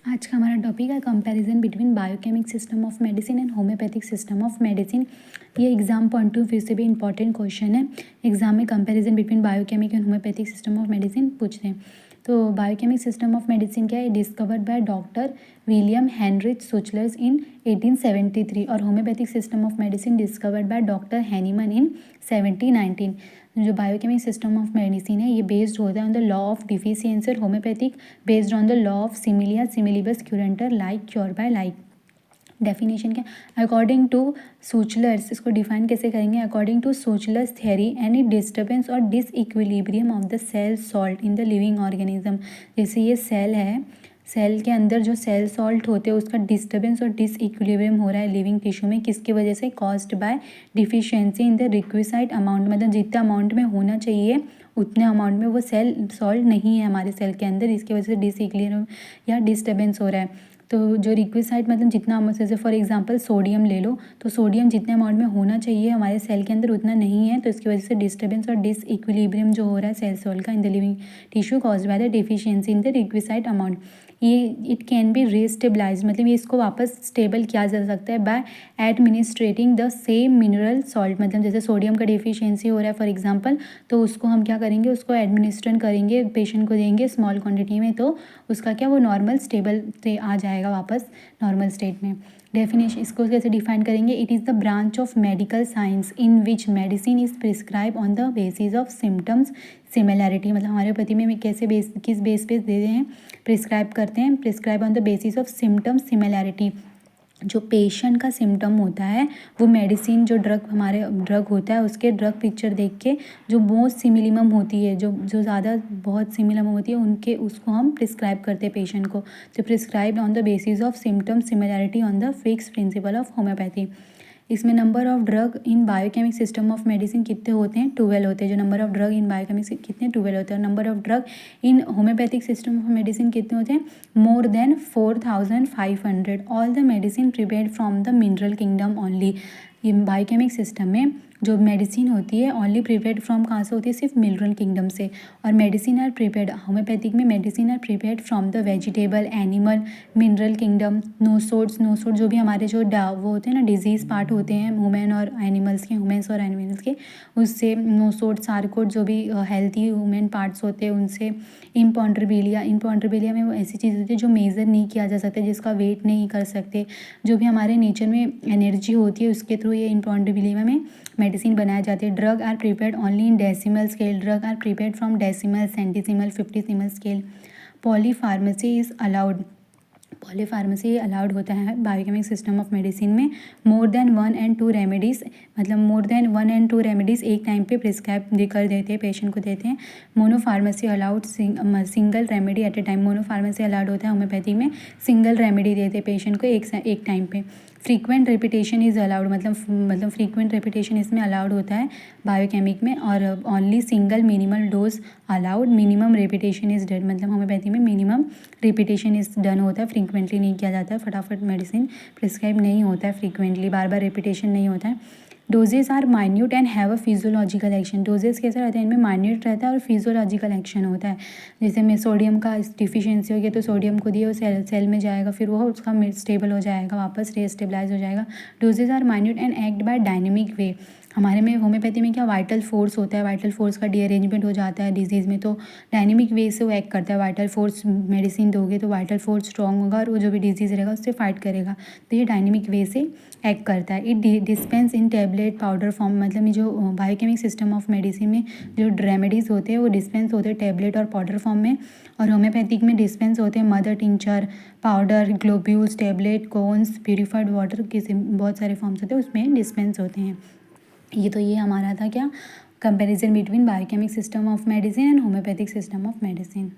आज का हमारा टॉपिक है comparison between biochemic system of medicine and homoeopathic system of medicine. ये एग्जाम पॉइंट ऑफ व्यू से भी इंपॉर्टेंट क्वेश्चन है। एग्जाम में comparison between biochemic and homoeopathic system of medicine पूछते हैं। तो बायोकेमिक सिस्टम ऑफ मेडिसिन क्या है? Discovered by doctor William Heinrich Schuessler in 1873 और homoeopathic system of medicine discovered by doctor Hahnemann in 1719। जो biochemic system of medicine है ये based होता है on the law of deficiency और homoeopathic based on the law of similia similibus curentur like cure by like. Definition क्या? According to Schuessler, इसको define कैसे करेंगे? According to Schuessler theory any disturbance और disequilibrium of the cell salt in the living organism. जैसे ये cell है, cell के अंदर जो सेल सॉल्ट होते हैं उसका डिस्टर्बेंस और डिसइक्विलिब्रियम हो रहा है लिविंग टिश्यू में, किसकी वजह से? Caused by deficiency in the requisite amount, मतलब जितना अमाउंट में होना चाहिए उतने अमाउंट में वो सेल सॉल्ट नहीं है हमारे सेल के अंदर, इसकी वजह से डिसइक्विलिब्रियम या डिस्टर्बेंस हो रहा है। तो जो रिक्विसाइड मतलब जितना अमाउंट, जैसे फॉर एग्जांपल सोडियम ले लो, तो सोडियम जितने अमाउंट में होना चाहिए हमारे सेल के अंदर उतना नहीं है, तो इसकी वजह से डिस्टर्बेंस और डिसइक्विलिब्रियम जो हो रहा है सेल सॉल्ट का in the living tissue caused by the deficiency in the requisite amount. ये इट कैन बी रीस्टेबलाइज, मतलब ये इसको वापस स्टेबल किया जा सकता है by administrating the same mineral salt. मतलब जैसे सोडियम का डिफिशियंसी हो रहा है फॉर एग्जांपल, तो उसको हम क्या करेंगे? उसको एडमिनिस्ट्रेट करेंगे, पेशेंट को देंगे स्मॉल क्वांटिटी में, तो उसका क्या वो नॉर्मल स्टेबल से आ जाएगा वापस नॉर्मल स्टेट में। डेफिनेशन इसको कैसे डिफाइन करेंगे? It is the branch of medical science in which medicine is prescribe on the basis of symptoms similarity. मतलब हमारे पति में कैसे बेस, किस बेस पे दे हैं प्रिस्क्राइब करते हैं? Prescribe on the basis of symptoms similarity. जो पेशेंट का सिम्टम होता है वो मेडिसिन, जो ड्रग हमारे ड्रग होता है उसके ड्रग पिक्चर देख के जो मोस्ट सिमिलिमम होती है, जो ज़्यादा बहुत सिमिलम होती है उनके, उसको हम प्रिस्क्राइब करते हैं पेशेंट को। तो prescribe on the basis of symptom similarity on the fix principle of homoeopathy. इसमें number of drug in biochemic system of medicine कितने होते हैं? 12 होते हैं। जो number of drug in biochemic कितने? 12 होते हैं। और number of drug in homoeopathic system of medicine कितने होते हैं? More than 4500। All the medicine prepared from the mineral kingdom only. ये बायोकेमिक सिस्टम में जो मेडिसिन होती है ओनली प्रिपेयर्ड फ्रॉम कहाँ से होती है? सिर्फ मिनरल किंगडम से। और मेडिसिन आर प्रिपेयर्ड, होम्योपैथिक में medicine are prepared from the vegetable, animal, mineral kingdom, nosodes. Nosode जो भी हमारे जो वो होते हैं ना, डिजीज़ पार्ट होते हैं ह्यूमन और एनिमल्स के, ह्यूमन्स और एनिमल्स के, उससे नोसोड, सार्कोड जो भी हेल्थी ह्यूमन पार्ट्स होते हैं उनसे। इम्पॉन्ट्रेबिलिया में वो ऐसी चीज़ होती है जो मेज़र नहीं किया जा सकता, जिसका वेट नहीं कर सकते, जो भी हमारे नेचर में एनर्जी होती है उसके थ्रू ये इम्पॉन्ट्रेबिलिया में मेडिसिन बनाई जाती है। Drug are prepared only in decimal scale. Drug are prepared from decimal, centesimal, 50सिमल scale. Polypharmacy is allowed. Polypharmacy allowed होता है बायोकेमिक सिस्टम ऑफ मेडिसिन में। मोर देन 1 and 2 रेमेडीज़, मतलब मोर देन 1 and 2 रेमेडीज़ एक time पे prescribe कर देते हैं, पेशेंट को देते हैं। Monopharmacy allowed, single remedy at a time. Monopharmacy allowed होता है होम्योपैथी में, सिंगल रेमेडी देते हैं पेशेंट को एक टाइम पे। फ्रीक्वेंट रेपिटेशन इज़ अलाउड, मतलब फ्रीक्वेंट रेपिटेशन इसमें अलाउड होता है बायोकेमिक में। और only single minimal dose allowed. Minimum repetition is done, मतलब होम्योपैथी में मिनिमम रेपिटेशन इज़ डन होता है, फ्रीक्वेंटली नहीं किया जाता है, फटाफट मेडिसिन प्रिस्क्राइब नहीं होता है फ्रीक्वेंटली, बार बार रेपिटेशन नहीं होता है। Doses are minute and have a physiological action. Doses कैसे रहते हैं? इनमें माइन्यूट रहता है और फिजियोलॉजिकल एक्शन होता है। जैसे में सोडियम का डिफिशियंसी हो गया तो सोडियम को दिए वो सेल में जाएगा, फिर वो उसका स्टेबल हो जाएगा, वापस रीस्टेबलाइज हो जाएगा। Doses are minute and act by dynamic way. हमारे में होम्योपैथी में क्या वाइटल फोर्स होता है, वाइटल फोर्स का डीअरेंजमेंट हो जाता है डिजीज़ में, तो डायनेमिक वे से वो एक्ट करता है। वाइटल फोर्स मेडिसिन दोगे तो वाइटल फोर्स स्ट्रॉन्ग होगा और वो जो भी डिजीज़ रहेगा उससे फाइट करेगा, तो ये डायनेमिक वे से एक्ट करता है। It dispense in tablet powder form, मतलब ये जो बायोकेमिक सिस्टम ऑफ मेडिसिन में जो रेमेडीज़ होते हैं वो डिस्पेंस होते हैं टैबलेट और पाउडर फॉर्म में, और होम्योपैथिक में डिस्पेंस होते हैं mother tincture, powder, globules, tablet, cones, purified water, किसी बहुत सारे फॉर्म्स होते हैं उसमें डिस्पेंस होते हैं। ये हमारा था क्या? Comparison between biochemic system of medicine and homoeopathic system of medicine.